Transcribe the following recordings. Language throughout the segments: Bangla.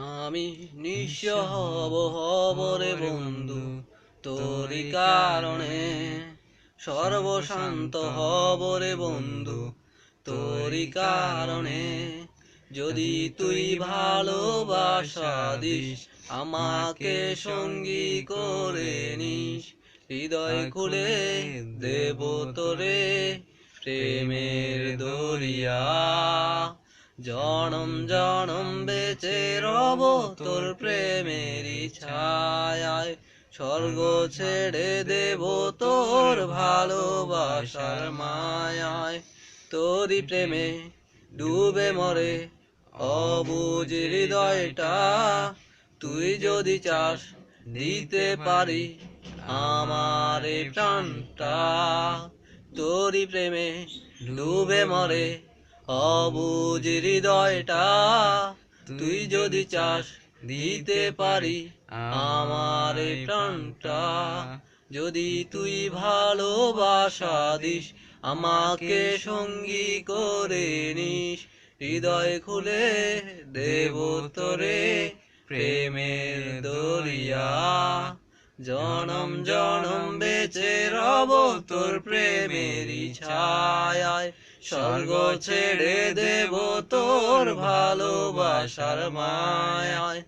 আমি নিঃস্ব হব রে বন্ধু তোরি কারণে, সর্বশান্ত হব রে বন্ধু তোরি কারণে। যদি তুই ভালোবাসা দিস আমাকে সঙ্গী করে নিস, হৃদয় খুলে দেব তোরে প্রেমের দরিয়া। জনম জনম বেঁচে রব তোর প্রেমেরই ছায়ায়, স্বর্গ ছেড়ে দেব তোর ভালোবাসার মায়ায়। তোরই প্রেমে ডুবে মরে অবুঝ হৃদয়টা, তুই যদি চাস দিতে পারি আমার এই প্রাণটা। তোরই প্রেমে ডুবে মরে অবুঝ হৃদয়টা, তুই যদি চাস দিতে পারি আমার এই প্রাণটা। যদি তুই ভালোবাসা দিস আমাকে সঙ্গী করে নিস, হৃদয় খুলে দেব তোরে প্রেমের দরিয়া। জনম জনম বেঁচে রব তোর প্রেমেরই ছায়ায়, স্বর্গ ছেড়ে দেব তোর ভালোবাসার মায়ায়।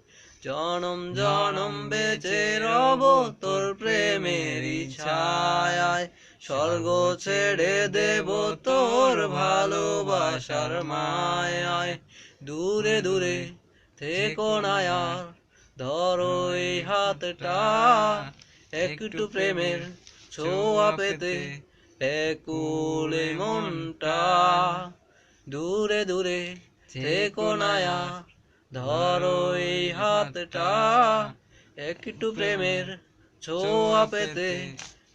জনম জনম বেঁচে রব তোর প্রেমেরই ছায়ায়, স্বর্গ ছেড়ে দেব তোর ভালোবাসার মায়ায়। দূরে দূরে থেকো না আর, ধরো এই হাতটা, একটু প্রেমের ছোঁয়া পেতে ব্যাকুলে মনটা। দূরে দূরে থেকো না আর, ধরো এই হাতটা, একটু প্রেমের ছোঁয়া পেতে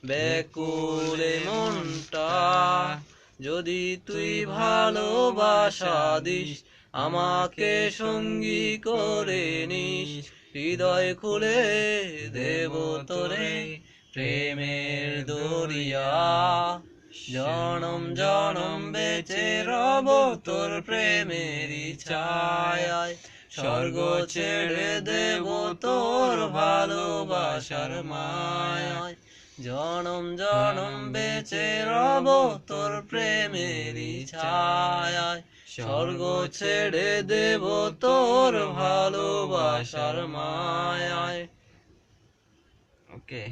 ব্যাকুলে মনটা। যদি তুই ভালোবাসা দিস আমাকে সঙ্গী করে নিস, হৃদয় খুলে দেব তোরে প্রেমের দরিয়া। জনম জনম বেঁচে রব তোর প্রেমেরই ছায়ায়, স্বর্গ ছেড়ে দেব তোর ভালোবাসার মায়ায়। জনম জনম বেঁচে রব তোর প্রেমেরই ছায়ায়, স্বর্গ ছেড়ে দেব তোর ভালোবাসার মায়ায়। ওকে।